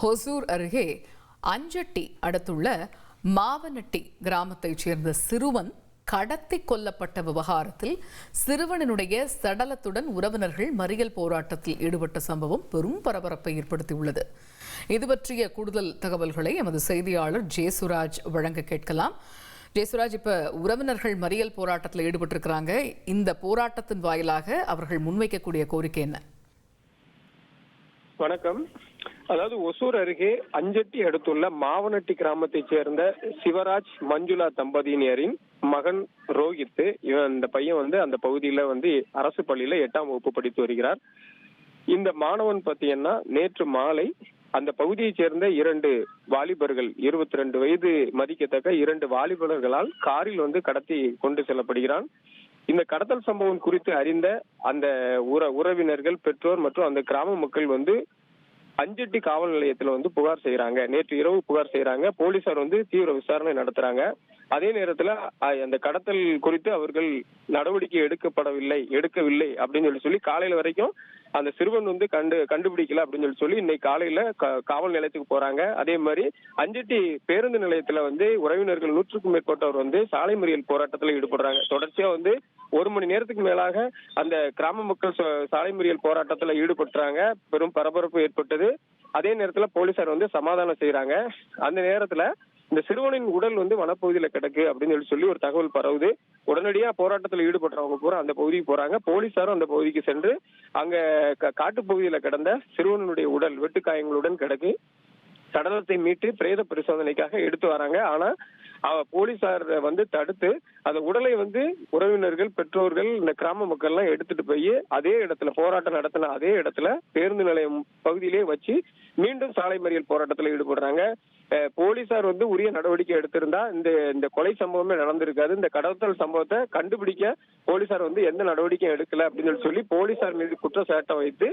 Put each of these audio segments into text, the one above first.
ஹொசூர் அருகே அஞ்சட்டி அடுத்துள்ள மாவனட்டி கிராமத்தைச் சேர்ந்த சிறுவன் கடத்தி கொல்லப்பட்ட விவகாரத்தில் சிறுவனுடைய சடலத்துடன் உறவினர்கள் மறியல் போராட்டத்தில் ஈடுபட்ட சம்பவம் பெரும் பரபரப்பை ஏற்படுத்தியுள்ளது. இது பற்றிய கூடுதல் தகவல்களை எமது செய்தியாளர் ஜெயசுராஜ் வழங்க கேட்கலாம். ஜெயசுராஜ், இப்ப உறவினர்கள் மறியல் போராட்டத்தில் ஈடுபட்டிருக்கிறாங்க. இந்த போராட்டத்தின் வாயிலாக அவர்கள் முன்வைக்கக்கூடிய கோரிக்கை என்ன? வணக்கம். அதாவது ஒசூர் அருகே அஞ்சட்டி அடுத்துள்ள மாவனட்டி கிராமத்தைச் சேர்ந்த சிவராஜ் மஞ்சுளா தம்பதியினரின் மகன் ரோஹித். இந்த பையன் அந்த பகுதியில அரசு பள்ளியில 8ஆம் வகுப்பு படித்து வருகிறார். இந்த மாணவன் பார்த்தீங்கன்னா நேற்று மாலை அந்த பகுதியைச் சேர்ந்த 2 வாலிபர்கள் 22 வயது மதிக்கத்தக்க 2 வாலிபர்களால் காரில் கடத்தி கொண்டு செல்லப்படுகிறான். இந்த கடத்தல் சம்பவம் குறித்து அறிந்த அந்த உறவினர்கள், பெற்றோர் மற்றும் அந்த கிராம மக்கள் அஞ்சட்டி காவல் நிலையத்துல புகார் செய்யறாங்க. நேற்று இரவு புகார் செய்யறாங்க. போலீசார் தீவிர விசாரணை நடத்துறாங்க. அதே நேரத்துல அந்த கடத்தல் குறித்து அவர்கள் நடவடிக்கை எடுக்கவில்லை அப்படின்னு சொல்லி காலையில வரைக்கும் அந்த சிறுவன் கண்டுபிடிக்கல அப்படின்னு சொல்லி இன்னைக்கு காலையில காவல் நிலையத்துக்கு போறாங்க. அதே மாதிரி அஞ்சட்டி பேருந்து நிலையத்துல உறவினர்கள் 100க்கும் மேற்பட்டவர் சாலை மறியல் போராட்டத்துல ஈடுபடுறாங்க. தொடர்ச்சியா 1 மணி நேரத்துக்கு மேலாக அந்த கிராம மக்கள் சாலை மறியல் போராட்டத்துல ஈடுபட்டுறாங்க. பெரும் பரபரப்பு ஏற்பட்டது. அதே நேரத்துல போலீசார் சமாதானம் செய்யறாங்க. அந்த நேரத்துல இந்த சிறுவனின் உடல் வனப்பகுதியில கிடக்கு அப்படின்னு சொல்லி ஒரு தகவல் பரவுது. உடனடியா போராட்டத்தில் ஈடுபட்டவங்க பூரா அந்த பகுதிக்கு போறாங்க. போலீசாரும் அந்த பகுதிக்கு சென்று அங்க காட்டு பகுதியில கிடந்த சிறுவனுடைய உடல் வெட்டுக்காயங்களுடன் கிடக்கு. சடலத்தை மீட்டு பிரேத பரிசோதனைக்காக எடுத்து வராங்க. ஆனா போலீசார் தடுத்து அந்த உடலை உறவினர்கள், பெற்றோர்கள், இந்த கிராம மக்கள் எல்லாம் எடுத்துட்டு போய் அதே இடத்துல போராட்டம் நடத்தின அதே இடத்துல பேருந்து நிலையம் பகுதியிலே வச்சு மீண்டும் சாலை மறியல் போராட்டத்தில் ஈடுபடுறாங்க. போலீசார் உரிய நடவடிக்கை எடுத்திருந்தா இந்த கொலை சம்பவமே நடந்திருக்காது. இந்த கடத்தல் சம்பவத்தை கண்டுபிடிக்க போலீசார் எந்த நடவடிக்கையும் எடுக்கல அப்படின்னு சொல்லி போலீசார் மீது குற்றச்சாட்டை வைத்து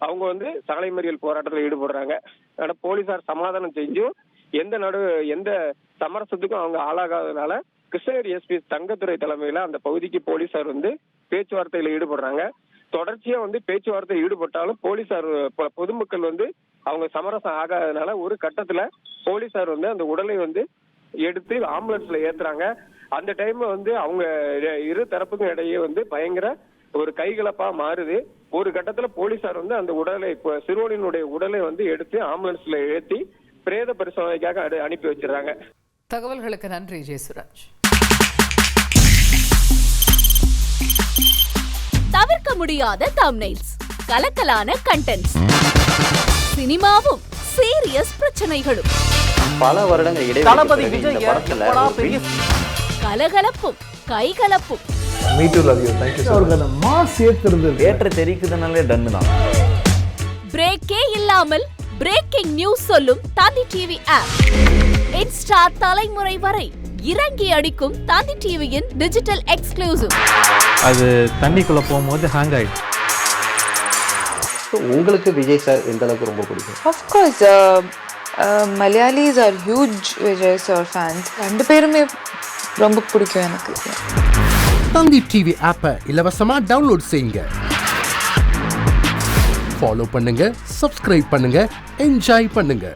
அவங்க சாலை மறியல் போராட்டத்தில் ஈடுபடுறாங்க. ஆனா போலீசார் சமாதானம் செஞ்சும் எந்த சமரசத்துக்கும் அவங்க ஆளாகாததுனால கிருஷ்ணகிரி எஸ்பி தங்கத்துறை தலைமையில அந்த பகுதிக்கு போலீசார் பேச்சுவார்த்தையில ஈடுபடுறாங்க. தொடர்ச்சியா பேச்சுவார்த்தை ஈடுபட்டாலும் போலீசார் பொதுமக்கள் அவங்க சமரசம் ஆகாததுனால ஒரு கட்டத்துல போலீசார் அந்த உடலை எடுத்து ஆம்புலன்ஸ்ல ஏத்துறாங்க. அந்த டைம்ல அவங்க இரு தரப்புக்கும் இடையே பயங்கர ஒரு கைகலப்பா மாறுது. ஒரு கட்டத்துல போலீசார் அந்த உடலை, சிறுவனினுடைய உடலை எடுத்து ஆம்புலன்ஸ்ல ஏற்றி பிரேத பரிசோதனைக்காக அனுப்பி வச்சிடறாங்க. தகவல்களுக்கு நன்றி ஜெயசுராஜ். தவிர்க்க முடியாத தம்ப்நெயில்ஸ், கலக்கலான கண்டென்ட்ஸ், சினிமாவும் சீரியஸ் பிரச்சனைகளும், பல வருடங்கள் இடைவெளி கலகலப்பும் கைகலப்பும், ஏற்ற தெரிக்குதுனாலே டன்னு தான். பிரேக்கே இல்லாமல் பிரேக்கிங் நியூஸ் சொல்லும் தந்தி டிவி ஆப். இன்ஸ்டா தலைமுறை வரை இறங்கி அடிக்கும் தந்தி டிவியின் டிஜிட்டல் எக்ஸ்க்ளூசிவ். அது தண்ணிக்குள்ள போகும்போது ஹேங் ஆயிடுச்சு. உங்களுக்கு விஜய் சார் எந்த அளவுக்கு ரொம்ப பிடிக்கும்? Of course, Malayalis are huge Vijay sir fans. 2 பேருமே ரொம்ப பிடிக்கும் எனக்கு. தந்தி டிவி ஆப்பை இலவசமா டவுன்லோட் செய்யுங்க. ஃபாலோ பண்ணுங்க, சப்ஸ்கிரைப் பண்ணுங்க, என்ஜாய் பண்ணுங்க.